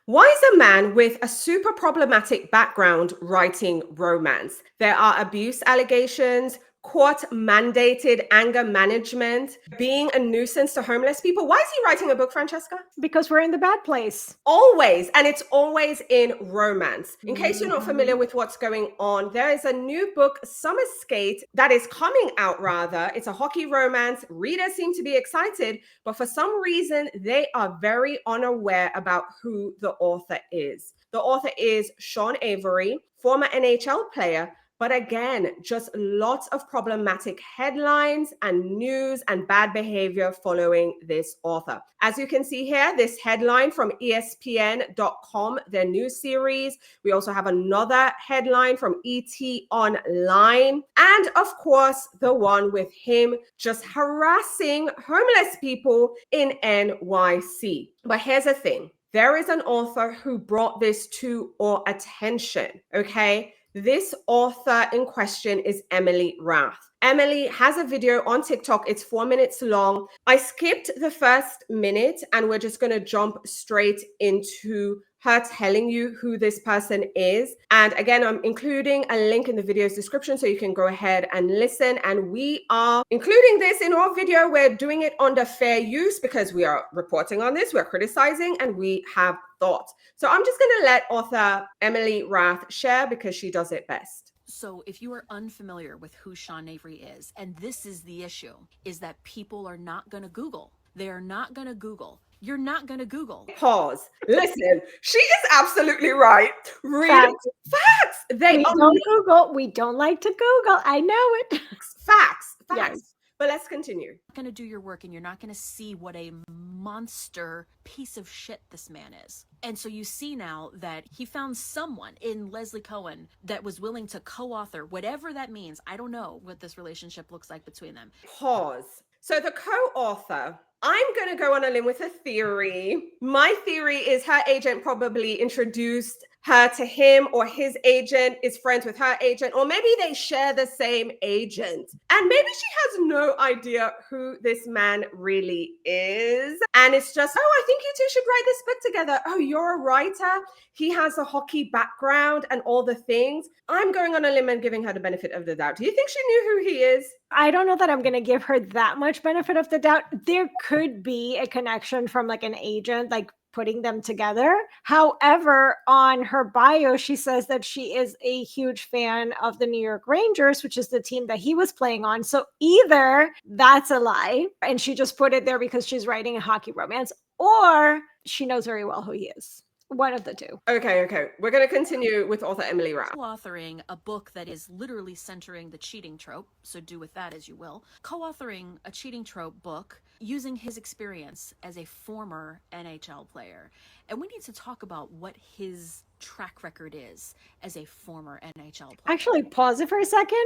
Why is a man with a super problematic background writing romance? There are abuse allegations, court mandated anger management, being a nuisance to homeless people. Why is he writing a book, Francesca? Because we're in the bad place. Always. And it's always in romance. In case you're not Mhm. familiar with what's going on, there is a new book, Summer Skate, that is coming out rather. It's a hockey romance. Readers seem to be excited, but for some reason, they are very unaware about who the author is. The author is Sean Avery, former NHL player. But again, just lots of problematic headlines and news and bad behavior following this author. As you can see here, this headline from ESPN.com, their news series. We also have another headline from ET Online. And of course, the one with him just harassing homeless people in NYC. But here's the thing. There is an author who brought this to our attention, okay? This author in question is Emily Rath. Emily has a video on TikTok. It's 4 minutes long. I skipped the first minute and we're just going to jump straight into her telling you who this person is. And again, I'm including a link in the video's description so you can go ahead and listen. And we are including this in our video. We're doing it under fair use because we are reporting on this, we're criticizing, and we have thoughts. So I'm just going to let author Emily Rath share because she does it best. So if you are unfamiliar with who Sean Avery is, and this is the issue, is that people are not going to Google. They are not going to Google. You're not going to Google. Pause. Listen, she is absolutely right. Read Facts. facts. They We are don't Google. We don't like to Google. I know it. facts. Yes. But let's continue. You're not going to do your work and you're not going to see what a monster piece of shit this man is. And so you see now that he found someone in Leslie Cohen that was willing to co-author, whatever that means. I don't know what this relationship looks like between them. Pause. So the co-author, I'm going to go on a limb with a theory. My theory is her agent probably introduced her to him, or his agent is friends with her agent, or maybe they share the same agent. And maybe she has no idea who this man really is. And it's just, oh, I think you two should write this book together. Oh, you're a writer. He has a hockey background and all the things. I'm going on a limb and giving her the benefit of the doubt. Do you think she knew who he is? I don't know that I'm going to give her that much benefit of the doubt. There could be a connection from like an agent, like putting them together. However, on her bio, she says that she is a huge fan of the New York Rangers, which is the team that he was playing on. So either that's a lie and she just put it there because she's writing a hockey romance, or she knows very well who he is. One of the two. Okay. We're going to continue with author Emily Rath. Co-authoring a book that is literally centering the cheating trope, so do with that as you will. Co-authoring a cheating trope book using his experience as a former NHL player. And we need to talk about what his track record is as a former NHL player. Actually, pause it for a second.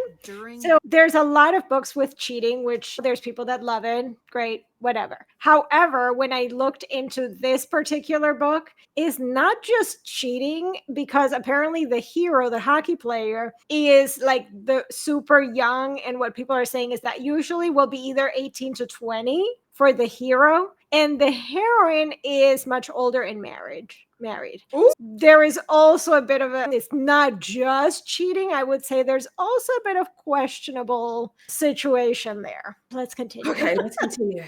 So there's a lot of books with cheating, which there's people that love it. Great, whatever. However, when I looked into this particular book, is not just cheating, because apparently the hero, the hockey player, is like the super young. And what people are saying is that usually will be either 18 to 20 for the hero, and the heroine is much older and married. Ooh. There is also a bit of it's not just cheating. I would say there's also a bit of questionable situation there. Let's continue. Okay, let's continue.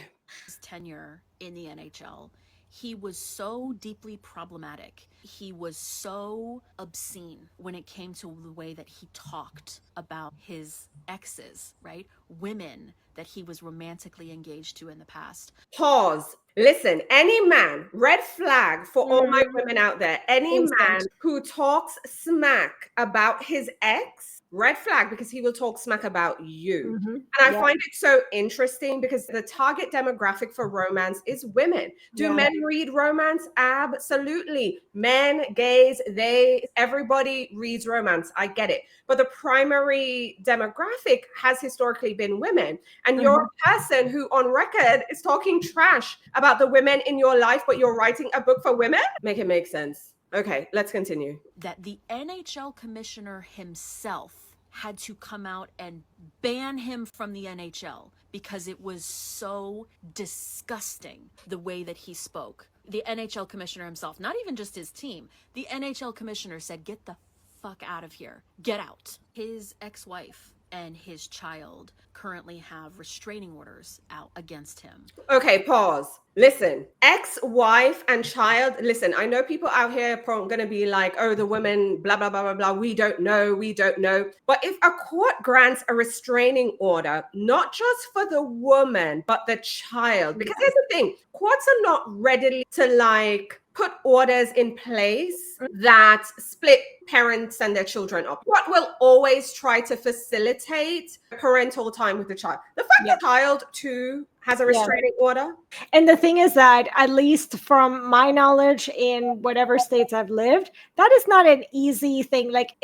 His tenure in the NHL, he was so deeply problematic. He was so obscene when it came to the way that he talked about his exes, right? Women that he was romantically engaged to in the past. Pause. Listen, any man, red flag for all my women out there, any man who talks smack about his ex, red flag, because he will talk smack about you. And I find it so interesting because the target demographic for romance is women. Do men read romance? Absolutely. Men, gays, they, everybody reads romance. I get it. But the primary demographic has historically been women. And you're a person who on record is talking trash about the women in your life, but you're writing a book for women? Make it make sense. Okay, let's continue. That the NHL commissioner himself had to come out and ban him from the NHL because it was so disgusting the way that he spoke. The NHL commissioner himself, not even just his team, the NHL commissioner said, get the fuck out of here. Get out. His ex-wife and his child currently have restraining orders out against him. Okay, pause. Listen, ex-wife and child. Listen, I know people out here are going to be like, oh, the women, blah, blah, blah, blah, blah. We don't know. But if a court grants a restraining order, not just for the woman, but the child, because here's the thing, courts are not ready to like put orders in place that split parents and their children up. What will always try to facilitate parental time with the child. The fact the child too has a restraining order. And the thing is that, at least from my knowledge in whatever states I've lived, that is not an easy thing. Like,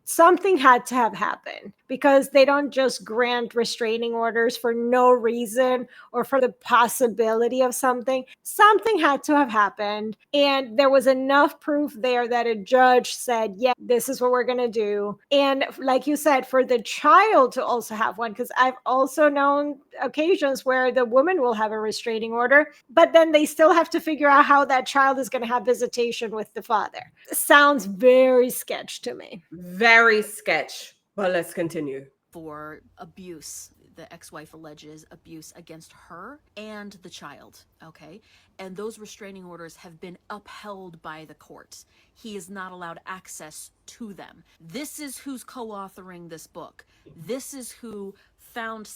something had to have happened, because they don't just grant restraining orders for no reason or for the possibility of something. Something had to have happened. And there was enough proof there that a judge said, yeah, this is what we're going to do. And like you said, for the child to also have one, because I've also known occasions where the woman will have a restraining order, but then they still have to figure out how that child is going to have visitation with the father. Sounds very sketch to me. Very sketch. But let's continue. For abuse. The ex-wife alleges abuse against her and the child, okay? And those restraining orders have been upheld by the court. He is not allowed access to them. This is who's co-authoring this book. This is who found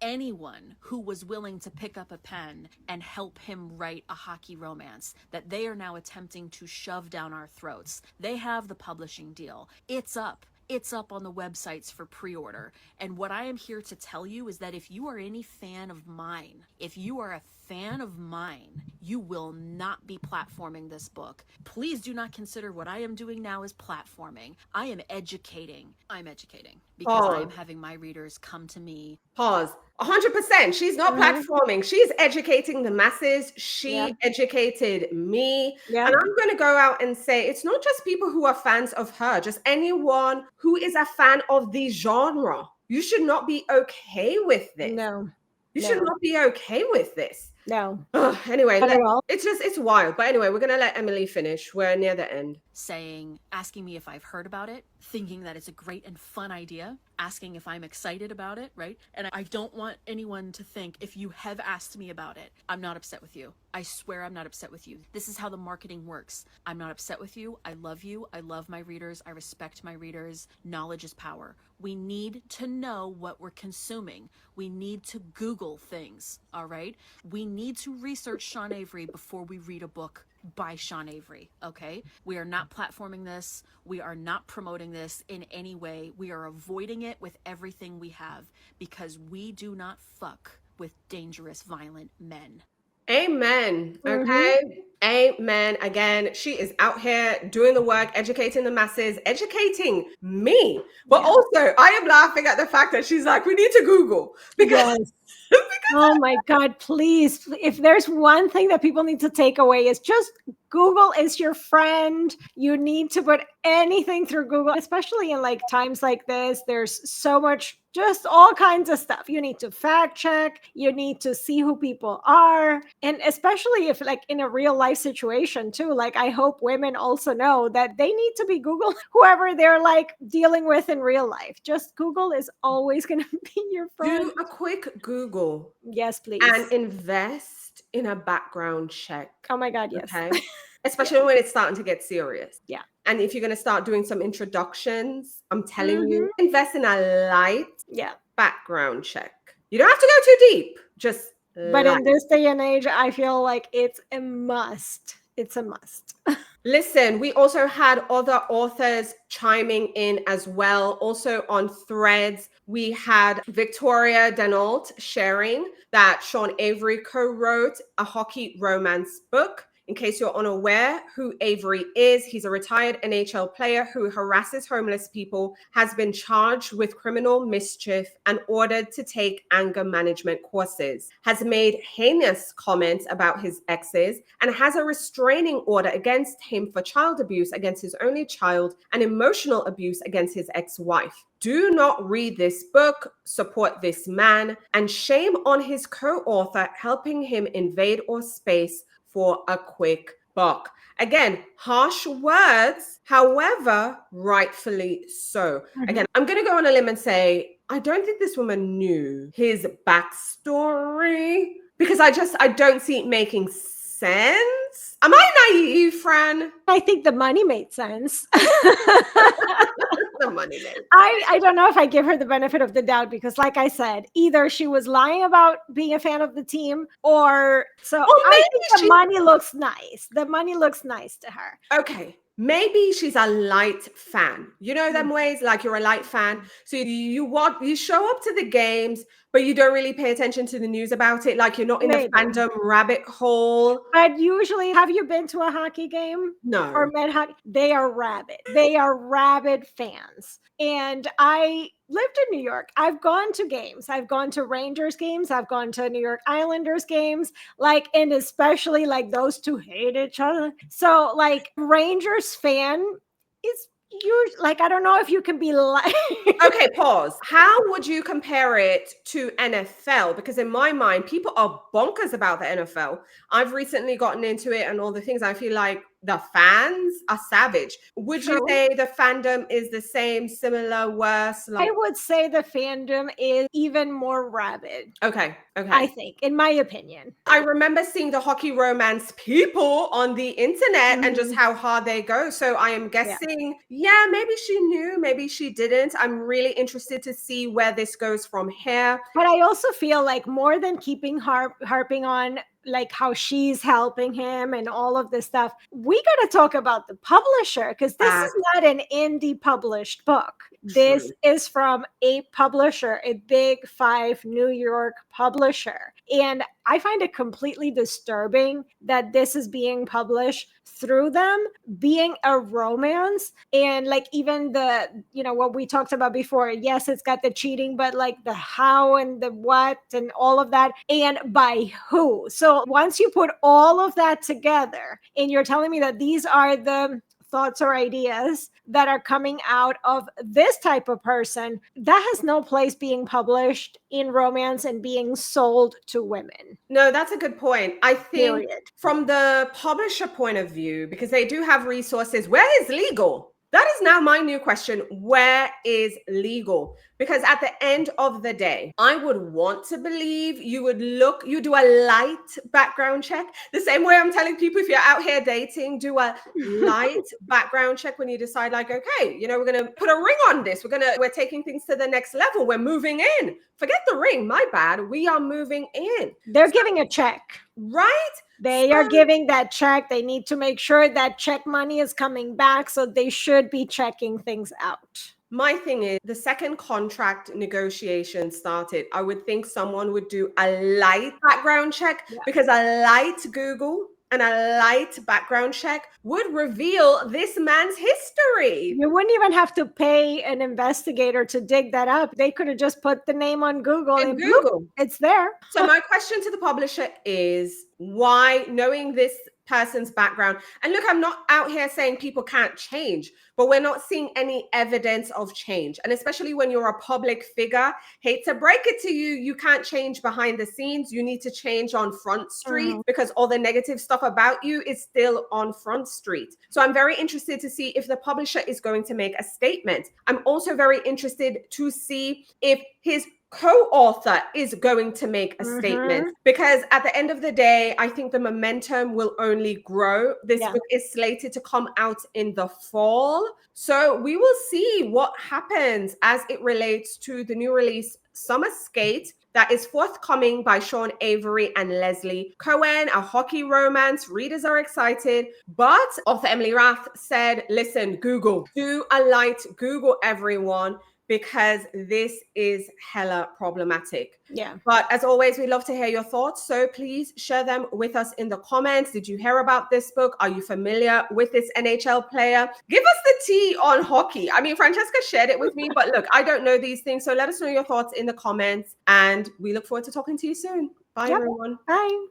anyone who was willing to pick up a pen and help him write a hockey romance that they are now attempting to shove down our throats. They have the publishing deal. It's up. It's up on the websites for pre-order. And what I am here to tell you is that if you are any fan of mine, you will not be platforming this book. Please do not consider what I am doing now as platforming. I am educating. Because I am having my readers come to me. Pause. 100%. She's not platforming. She's educating the masses. She educated me. And I'm going to go out and say, it's not just people who are fans of her, just anyone who is a fan of the genre. You should not be okay with this. No. You should not be okay with this. No. Anyway, it's wild. But anyway, we're going to let Emily finish. We're near the end. Asking me if I've heard about it, thinking that it's a great and fun idea, asking if I'm excited about it, right? And I don't want anyone to think, if you have asked me about it, I'm not upset with you. I swear I'm not upset with you. This is how the marketing works. I'm not upset with you. I love you. I love my readers. I respect my readers. Knowledge is power. We need to know what we're consuming. We need to Google things, all right? We need to research Sean Avery before we read a book by Sean Avery, okay? We are not platforming this. We are not promoting this in any way. We are avoiding it with everything we have, because we do not fuck with dangerous, violent men. Amen. Okay. Amen. Again, she is out here doing the work, educating the masses, educating me. But also, I am laughing at the fact that she's like, we need to Google. Because oh my God, please. If there's one thing that people need to take away, is just Google is your friend. You need to put anything through Google, especially in like times like this. There's so much, just all kinds of stuff. You need to fact check. You need to see who people are. And especially if like in a real life situation too, like I hope women also know that they need to be Google whoever they're like dealing with in real life. Just Google is always going to be your friend. Do a quick Google. Yes, please. And invest in a background check. Oh my God, yes. Okay. Especially when it's starting to get serious. Yeah. And if you're going to start doing some introductions, I'm telling you, invest in a light background check. You don't have to go too deep. Just But in this day and age, I feel like it's a must. It's a must. Listen, we also had other authors chiming in as well. Also on Threads, we had Victoria Denault sharing that Sean Avery co-wrote a hockey romance book. In case you're unaware who Avery is, he's a retired NHL player who harasses homeless people, has been charged with criminal mischief and ordered to take anger management courses, has made heinous comments about his exes, and has a restraining order against him for child abuse against his only child and emotional abuse against his ex-wife. Do not read this book, support this man, and shame on his co-author helping him invade our space for a quick buck. Again, harsh words, however, rightfully so. Again, I'm going to go on a limb and say, I don't think this woman knew his backstory because I don't see it making sense. Am I naive, Fran? I think the money made sense. The money made. I don't know if I give her the benefit of the doubt because, like I said, either she was lying about being a fan of the team or so. I think the money looks nice. The money looks nice to her. Okay. Maybe she's a light fan. You know them ways, like you're a light fan. So you show up to the games, but you don't really pay attention to the news about it. Like you're not in the fandom rabbit hole. But usually, have you been to a hockey game? No. Or met hockey? They are rabid. They are rabid fans. And I lived in New York. I've gone to games. I've gone to Rangers games. I've gone to New York Islanders games. And especially those two hate each other. So Rangers fan is I don't know if you can be Okay, pause. How would you compare it to NFL? Because in my mind, people are bonkers about the NFL. I've recently gotten into it and all the things. I feel like the fans are savage. Would you say the fandom is the same, similar, worse? I would say the fandom is even more rabid. Okay. I think, in my opinion. I remember seeing the hockey romance people on the internet and just how hard they go. So I am guessing, maybe she knew, maybe she didn't. I'm really interested to see where this goes from here. But I also feel like more than keeping harping on how she's helping him and all of this stuff, we got to talk about the publisher because this is not an indie published book. This is from a publisher, a big 5 New York publisher. And I find it completely disturbing that this is being published through them, being a romance. And even the, what we talked about before, yes, it's got the cheating, but the how and the what and all of that, and by who. So once you put all of that together and you're telling me that these are the thoughts or ideas that are coming out of this type of person, that has no place being published in romance and being sold to women. No, that's a good point. I think from the publisher point of view, because they do have resources, where is legal? That is now my new question. Where is legal? Because at the end of the day, I would want to believe you do a light background check. The same way I'm telling people, if you're out here dating, do a light background check when you decide okay, we're going to put a ring on this. We're taking things to the next level. We're moving in. Forget the ring. My bad. We are moving in. They're giving a check. Right? They are giving that check. They need to make sure that check money is coming back. So they should be checking things out. My thing is, the second contract negotiation started, I would think someone would do a light background check because a light Google and a light background check would reveal this man's history. You wouldn't even have to pay an investigator to dig that up. They could have just put the name on Google and Google. It's there. So my question to the publisher is, why, knowing this person's background, and look, I'm not out here saying people can't change, but we're not seeing any evidence of change. And especially when you're a public figure, hate to break it to you, you can't change behind the scenes. You need to change on Front Street because all the negative stuff about you is still on Front Street. So I'm very interested to see if the publisher is going to make a statement. I'm also very interested to see if his co-author is going to make a statement, because at the end of the day, I think the momentum will only grow. This book is slated to come out in the fall. So we will see what happens as it relates to the new release, Summer Skate, that is forthcoming by Sean Avery and Leslie Cohen, a hockey romance. Readers are excited, but author Emily Rath said, listen, Google, do a light Google, everyone, because this is hella problematic. Yeah. But as always, we love to hear your thoughts. So please share them with us in the comments. Did you hear about this book? Are you familiar with this NHL player? Give us the tea on hockey. I mean, Francesca shared it with me, but look, I don't know these things. So let us know your thoughts in the comments. And we look forward to talking to you soon. Bye, everyone. Bye.